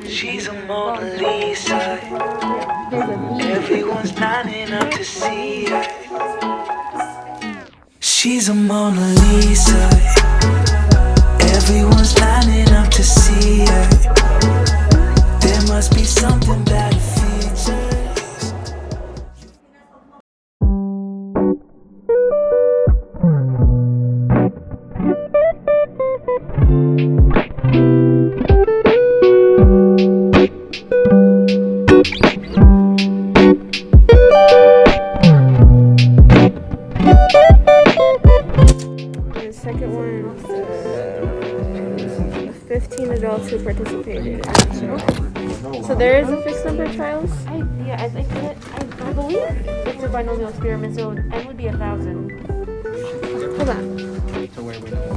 She's a Mona Lisa. Everyone's lining up to see her. She's a Mona Lisa. Everyone's lining up to see her. There must be something about her features. The second one, 15 adults who participated. So there is a fixed number of trials? I think that I believe it's a binomial experiment, so n would be 1,000. Hold on.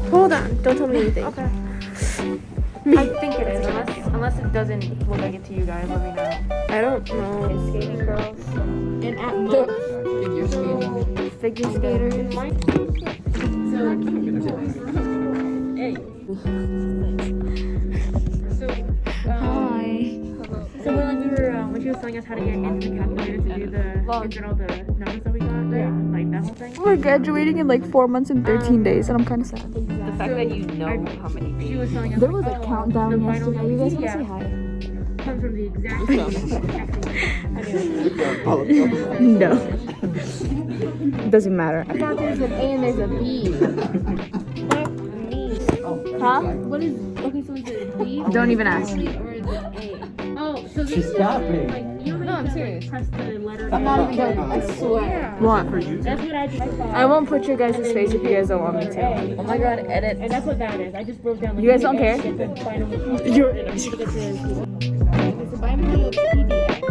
Hold on. Don't tell me anything. Okay. I think it is, unless it doesn't look like it to you guys. Let me know. I don't know. Skating girls and at most figure skaters. When she was telling us how to get into the calculator to do the all the numbers that we got, like that whole thing. We're graduating in like 4 months and 13 days, and I'm kind of sad. The fact that you know how many She was telling us There was a countdown yesterday. You guys want to say hi? comes from the exact No. Doesn't matter. I thought there's an A and there's a B. Huh? What is, okay, so is it B? Don't even ask. Or is it A? Oh, so this She's is stopping. like, you know, I'm serious. press the letter. I'm not even joking, I swear. What? That's what I just thought. I won't put your guys' face if you guys don't want me to. Oh my god, edit. And that's what that is. I just broke down. Like, You guys don't care? You're. It's a binomial PDX.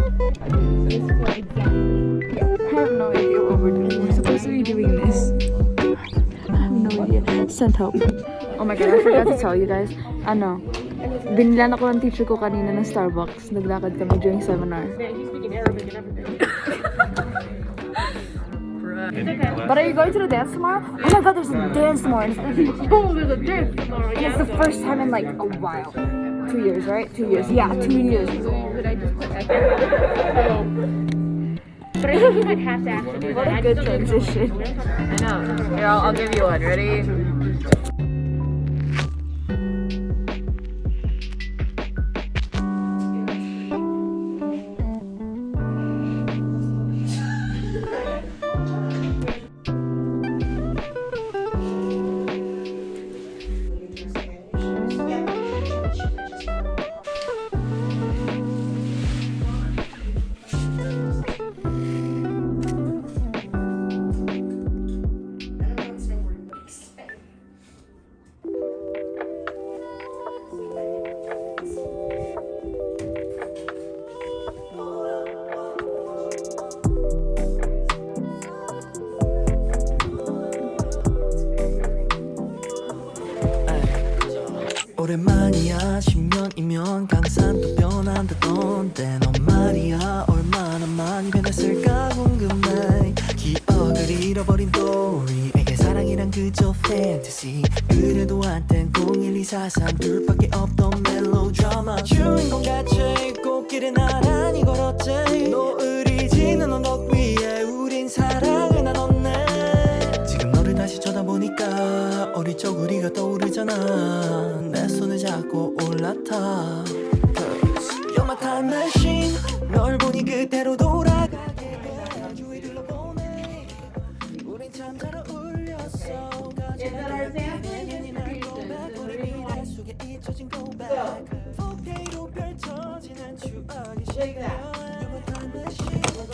This is what exactly. I have no idea what we're doing. We're supposed to be doing this. I have no idea. Send help. Oh my god, I forgot to tell you guys. Binilan ako ng teacher ko kanina ng Starbucks. Naglakad kami during seminar. Man, he's speaking Arabic and everything. But are you going to the dance tomorrow? Oh my god, there's a dance tomorrow. Oh, there's a dance tomorrow. And it's the first time in like a while. 2 years, right? 2 years. Yeah, 2 years. But I think you might have to actually do What that. a good transition. I know. Here, I'll give you one. Ready? 오랜만이야 10년이면 강산 또 변한다던데 넌 말이야 얼마나 많이 변했을까 궁금해 기억을 잃어버린 도리에게 사랑이란 그저 fantasy 그래도 한땐 01243 둘밖에 없던 멜로드라마 주인공같이 꽃길을 나란히 걸었지 노을이 지는 언덕 위에 우린 사랑을 나눴네 지금 너를 다시 쳐다보니까 어릴 적 우리가 떠오르잖아 내 손을 잡고 올라타 You're my time machine 널 보니 그대로 돌아가게 해 주위 둘러보네 우린 참 잘 어울렸어 가져가는 날 고백 우리 미래 속에 잊혀진 고백 폭대로 펼쳐지는 추억이 시간 You're my time machine You're my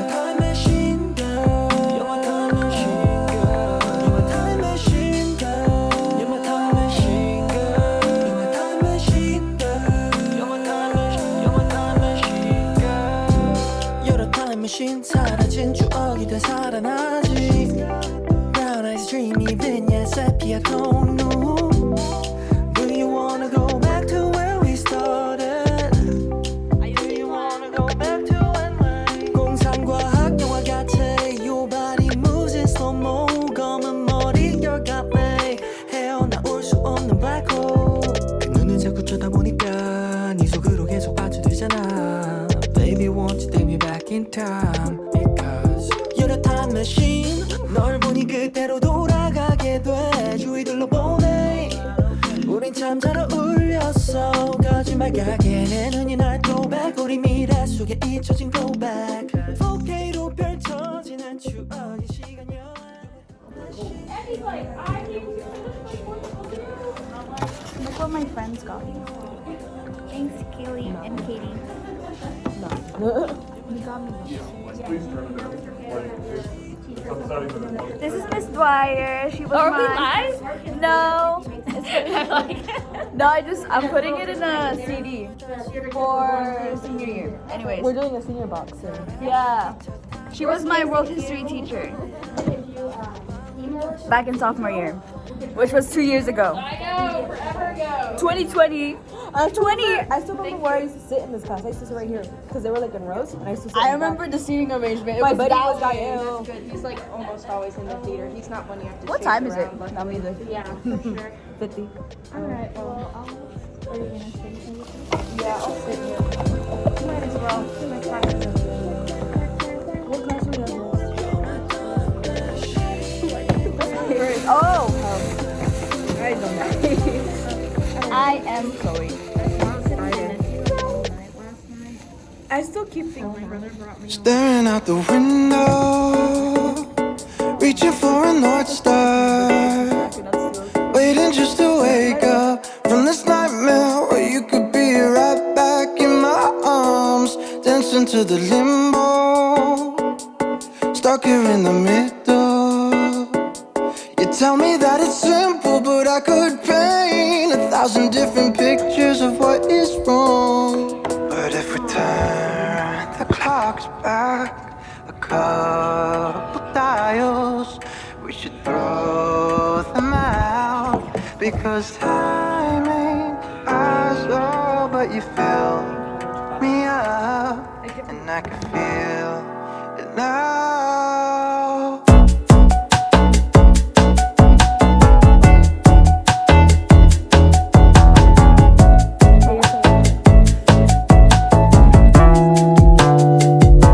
time machine girl You're my time machine girl You're my time machine girl You're my time machine girl You're my time machine girl You're my time machine girl You're my time machine You're my time machine girl You're a time machine 사라진 추억이 다 살아나지 Brown eyes dreamy vignette sepia tone Do you wanna go back to where we started? Do you wanna go back to when 공상과학 영화 같아 Your body moves in slow-mo 검은 머리 you got me 헤어나올 수 없는 black hole time because you're a time machine. 널 보니 그때로 돌아가게 돼. 주위 둘러보네. 우린 참 잘 어울렸어. 거짓말 가게 내 눈이 날 throwback. 우리 미래 속에 잊혀진 throwback. 4K로 펼쳐지는 추억의 시간 여행. Look what my friends got me. Thanks, Kaylee and Katie. You got me. This is Miss Dwyer. She was mine. No. No, I'm putting it in a CD for senior year. Anyways. We're doing a senior box soon. Yeah. She was my world history teacher. Back in sophomore year, which was 2 years ago. I know, forever ago. 2020. I still remember where I used to sit in this class. I used to sit right here because they were like in rows, and I used to sit. I in the remember back. the seating arrangement. My It was buddy was that Daniella. Good. He's like almost always in the theater. He's not one you have to. What chase time is it? around, like- Not me either. Yeah, for sure. 50. Alright, well, are you gonna say anything? Yeah, I'll sit here. Might as well. My class is over. What class were you in? Oh! I don't know. I am Chloe. I still keep thinking my brother brought me. Staring out the window, reaching for a North Star, waiting just to wake up from this nightmare where you could be right back in my arms, dancing to the limbo, stuck here in the middle. You tell me that it's simple, but I could paint 1,000 different pictures of what is wrong. But if we turn the clocks back a couple dials, we should throw them out, because time ain't ours, oh, but you fill me up, and I can feel it now.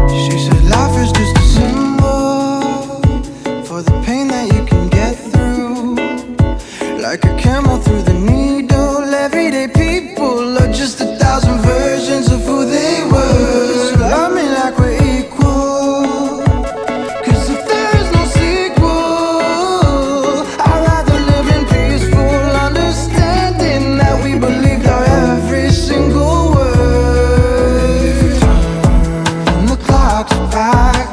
She said life is just a symbol for the pain that you can get through, like a camel through the needle. Everyday people are just 1,000 versions of who they were. So love me like we're equal, 'cause if there is no sequel, I'd rather live in peaceful understanding that we believed our every single word. If we turn the clocks back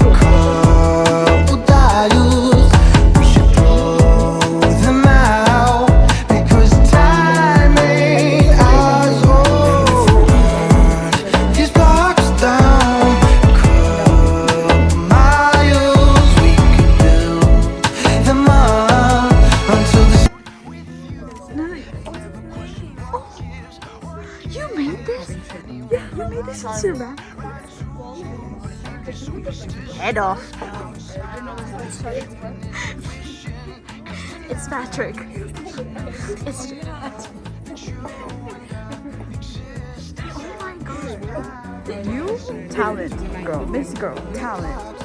a couple dials, we should throw them out, because time ain't ours. Oh, these blocks down a couple miles, we could build them up until the You made this? Yeah, you made this in ceramic. Head off. It's Patrick. It's oh my god. You talent, girl. This girl, talent.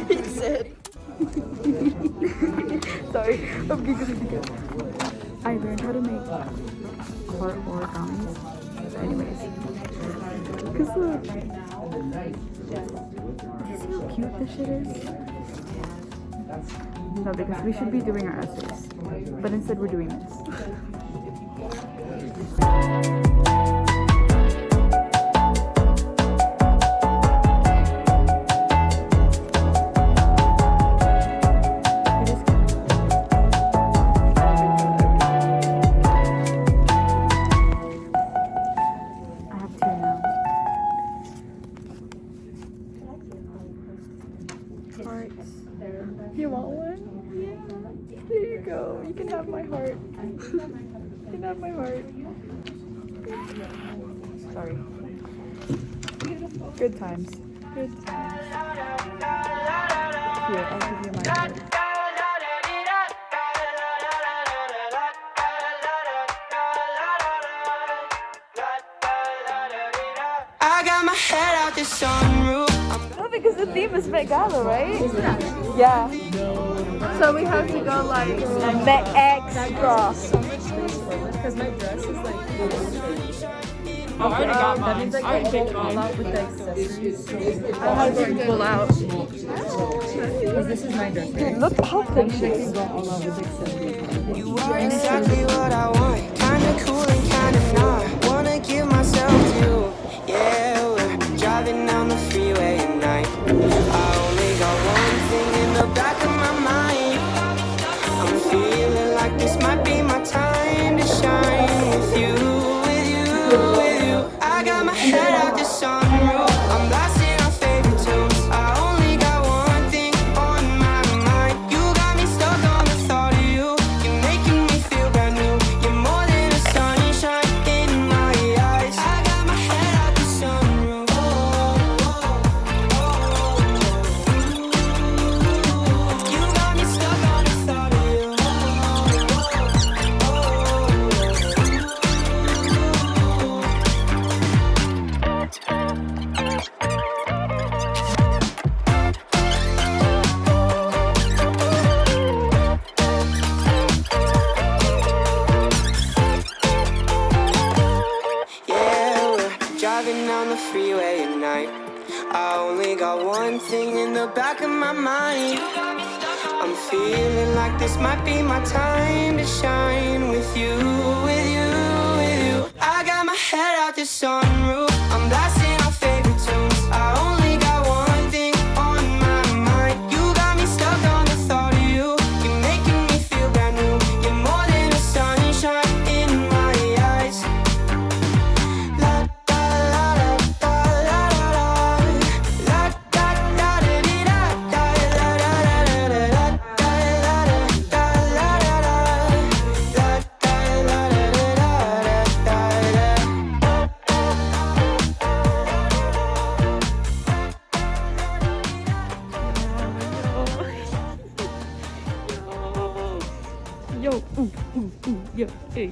He said. Sorry, I'm giggling because I learned how to make heart origamis. Anyways, because look, see how cute this shit is? No, because we should be doing our essays, but instead we're doing this. You want one? Yeah. There you go. You can have my heart. You can have my heart. Sorry. Good times. Good times. here. I'll give you my card. I got my head out the sunroof. No, because the theme is Met Gala, right? Yeah. So we have to go like The extra. Because my dress is like. Oh, I already got mine. That means I already picked all out with the accessories. I have to pull out. Because this is my dress. Dude, look how thick she is. Go all out with the accessories. You are exactly what I want. Kinda cool and kinda not. Wanna give myself to you. Yeah, we're driving down the freeway at night. I only got one thing in the back of my mind. I'm feeling like this might be my time to shine with you, with you, with you. I got my head out the sunroof. I'm blasting our favorite tunes. I only got one thing on my mind. You got me stuck on the thought of you. You're making me feel brand new. You're more than a sunshine in my eyes. I got my head out the sunroof. You got me stuck on the thought of you. Yeah, we're driving down the freeway at night. I only got one thing in the back of my mind. I'm feeling like this might be my time to shine with you, with you, with you. I got my head out the sunroof. I'm blasting our favorite tunes. I only got one thing on my mind. You got me stuck on the thought of you. You're making me feel brand new. You're more than a sunshine in my eyes. La da la da la la la. La da da da dee da da la la la la la. Da la da la la la. La da la la la Yo, yo, hey.